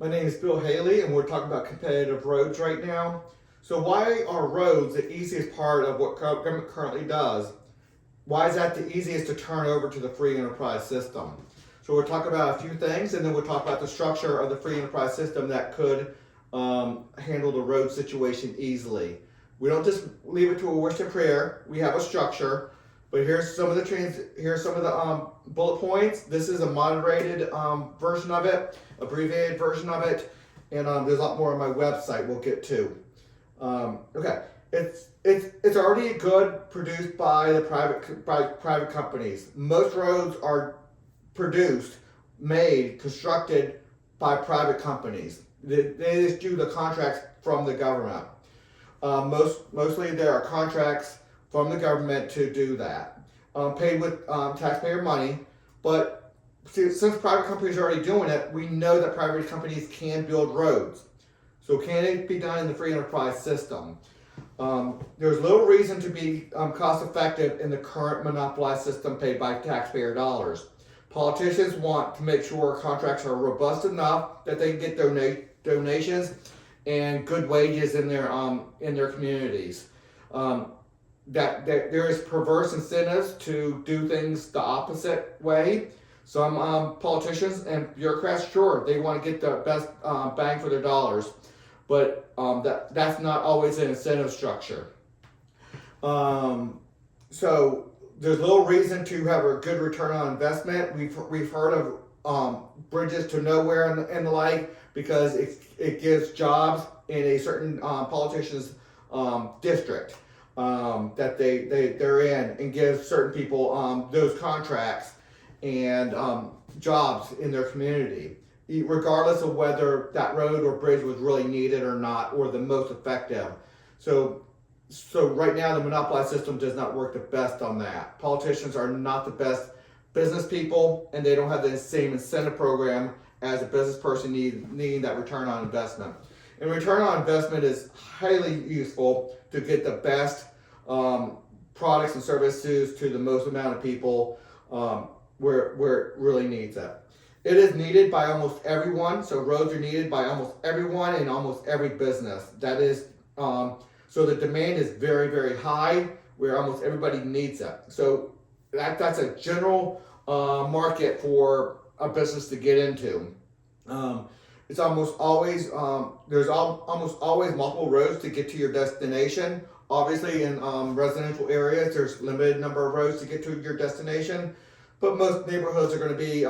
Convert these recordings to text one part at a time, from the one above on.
My name is Bill Haley, and we're talking about competitive roads right now. So, why are roads the easiest part of what government currently does? Why is that the easiest to turn over to the free enterprise system? So, we'll talk about a few things, and then we'll talk about the structure of the free enterprise system that could handle the road situation easily. We don't just leave it to a wish and prayer. We have a structure. But here's some of the bullet points. This is a moderated version of it, abbreviated version of it, and there's a lot more on my website. We'll get to. Okay, it's already good produced by the private companies. Most roads are produced, made, constructed by private companies. They just do the contracts from the government. Mostly there are contracts from the government to do that, paid with taxpayer money. But since private companies are already doing it, we know that private companies can build roads. So can it be done in the free enterprise system? There's little reason to be cost effective in the current monopolized system paid by taxpayer dollars. Politicians want to make sure contracts are robust enough that they can get donations and good wages in their communities. That there is perverse incentives to do things the opposite way. Some politicians and bureaucrats, sure, they want to get the best bang for their dollars, but that's not always an incentive structure. So there's little reason to have a good return on investment. We've heard of bridges to nowhere and the like, because it gives jobs in a certain politician's district that they're in, and gives certain people those contracts and jobs in their community, regardless of whether that road or bridge was really needed or not, or the most effective. So right now the monopolized system does not work the best on that. Politicians are not the best business people, and they don't have the same incentive program as a business person needing that return on investment. And return on investment is highly useful to get the best products and services to the most amount of people where it really needs it. It is needed by almost everyone, so roads are needed by almost everyone in almost every business. That is, so the demand is very, very high, where almost everybody needs it. So that's a general market for a business to get into. It's almost always there's almost always multiple roads to get to your destination. Obviously, in residential areas, there's limited number of roads to get to your destination, but most neighborhoods are going to be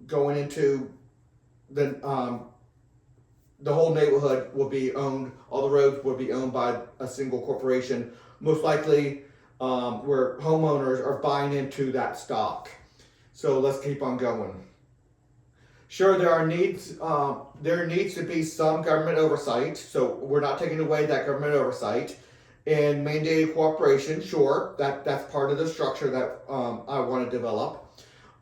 going into the whole neighborhood will be owned. All the roads will be owned by a single corporation, most likely, where homeowners are buying into that stock. So let's keep on going. Sure, there needs to be some government oversight, so we're not taking away that government oversight. And mandated cooperation, sure, that's part of the structure that I want to develop.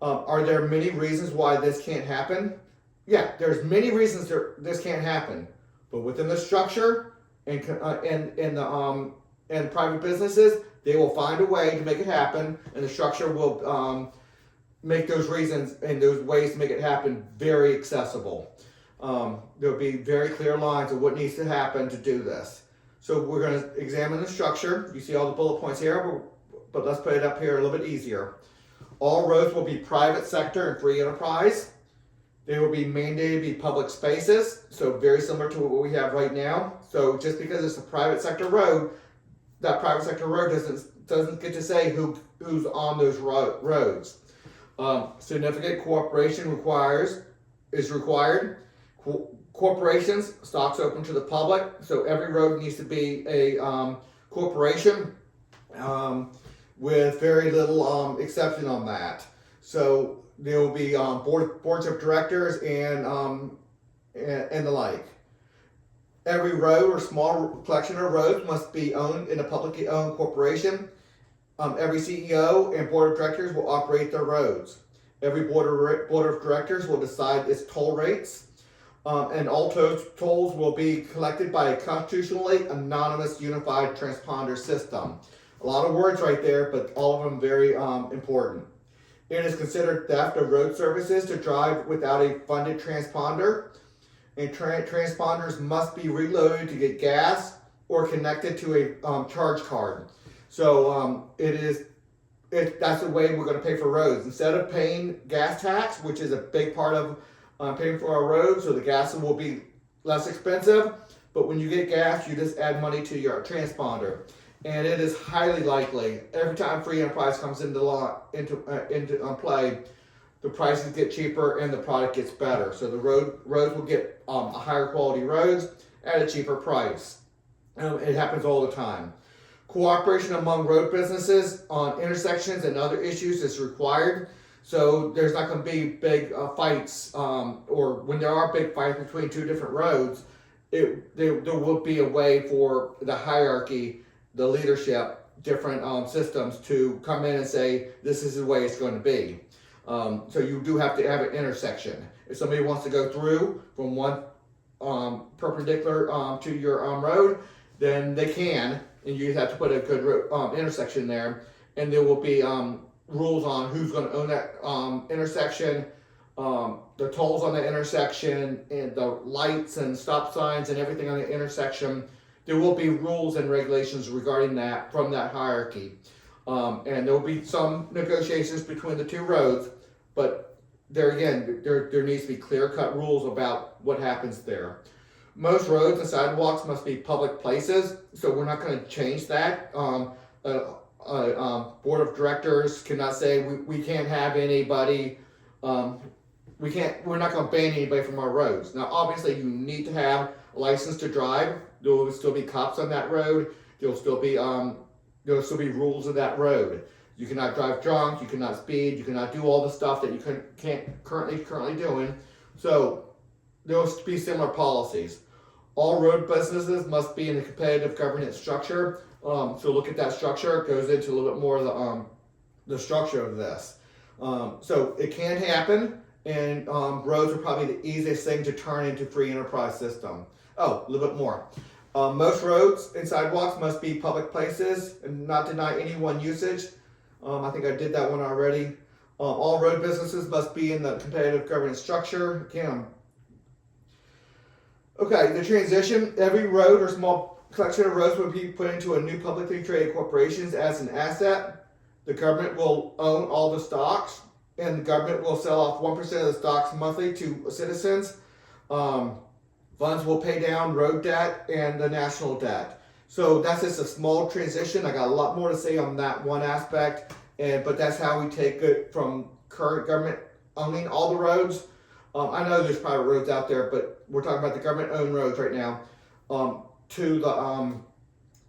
Are there many reasons why this can't happen? Yeah, there's many reasons this can't happen, but within the structure and private businesses, they will find a way to make it happen, and the structure will make those reasons and those ways to make it happen very accessible. There'll be very clear lines of what needs to happen to do this. So we're going to examine the structure. You see all the bullet points here, but let's put it up here a little bit easier. All roads will be private sector and free enterprise. They will be mandated to be public spaces, so very similar to what we have right now. So just because it's a private sector road, that private sector road doesn't get to say who's on those roads. Significant cooperation is required. Corporations, stocks open to the public, so every road needs to be a corporation with very little exception on that. So there will be boards of directors and the like. Every road or small collection of roads must be owned in a publicly owned corporation. Every CEO and board of directors will operate their roads. Every board of directors will decide its toll rates. And all tolls will be collected by a constitutionally anonymous unified transponder system. A lot of words right there, but all of them very important. It is considered theft of road services to drive without a funded transponder. and transponders must be reloaded to get gas or connected to a charge card. So that's the way we're going to pay for roads. Instead of paying gas tax, which is a big part of paying for our roads, so the gas will be less expensive. But when you get gas, you just add money to your transponder, and it is highly likely every time free enterprise comes into play, the prices get cheaper and the product gets better. So the roads will get a higher quality roads at a cheaper price. It happens all the time. Cooperation among road businesses on intersections and other issues is required. So there's not going to be big fights, or when there are big fights between two different roads, there will be a way for the hierarchy, the leadership, different systems to come in and say, this is the way it's going to be. So you do have to have an intersection. If somebody wants to go through from one perpendicular to your road, then they can, and you have to put a good intersection there, and there will be rules on who's going to own that intersection, the tolls on the intersection, and the lights and stop signs and everything on the intersection. There will be rules and regulations regarding that from that hierarchy. And there will be some negotiations between the two roads, but there needs to be clear-cut rules about what happens there. Most roads and sidewalks must be public places, so we're not going to change that. Board of directors cannot say we can't have anybody. We're not going to ban anybody from our roads. Now, obviously, you need to have a license to drive. There will still be cops on that road. There'll still be rules of that road. You cannot drive drunk. You cannot speed. You cannot do all the stuff that you can't currently doing. So there will be similar policies. All road businesses must be in a competitive governance structure. So look at that structure. It goes into a little bit more of the structure of this. So it can happen, and roads are probably the easiest thing to turn into free enterprise system. Oh, a little bit more. Most roads and sidewalks must be public places and not deny anyone usage. I think I did that one already. All road businesses must be in the competitive governance structure. Again, okay, the transition. Every road or small collection of roads will be put into a new publicly traded corporations as an asset. The government will own all the stocks, and the government will sell off 1% of the stocks monthly to citizens. Funds will pay down road debt and the national debt. So that's just a small transition. I got a lot more to say on that one aspect, but that's how we take it from current government owning all the roads. I know there's private roads out there, but we're talking about the government-owned roads right now, to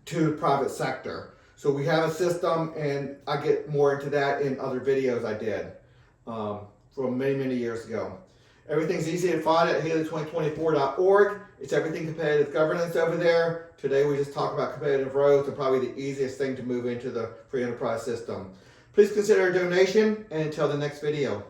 the private sector. So we have a system, and I get more into that in other videos I did from many years ago. Everything's easy to find at Haley2024.org. It's everything competitive governance over there. Today we just talk about competitive roads, and probably the easiest thing to move into the free enterprise system. Please consider a donation, and until the next video.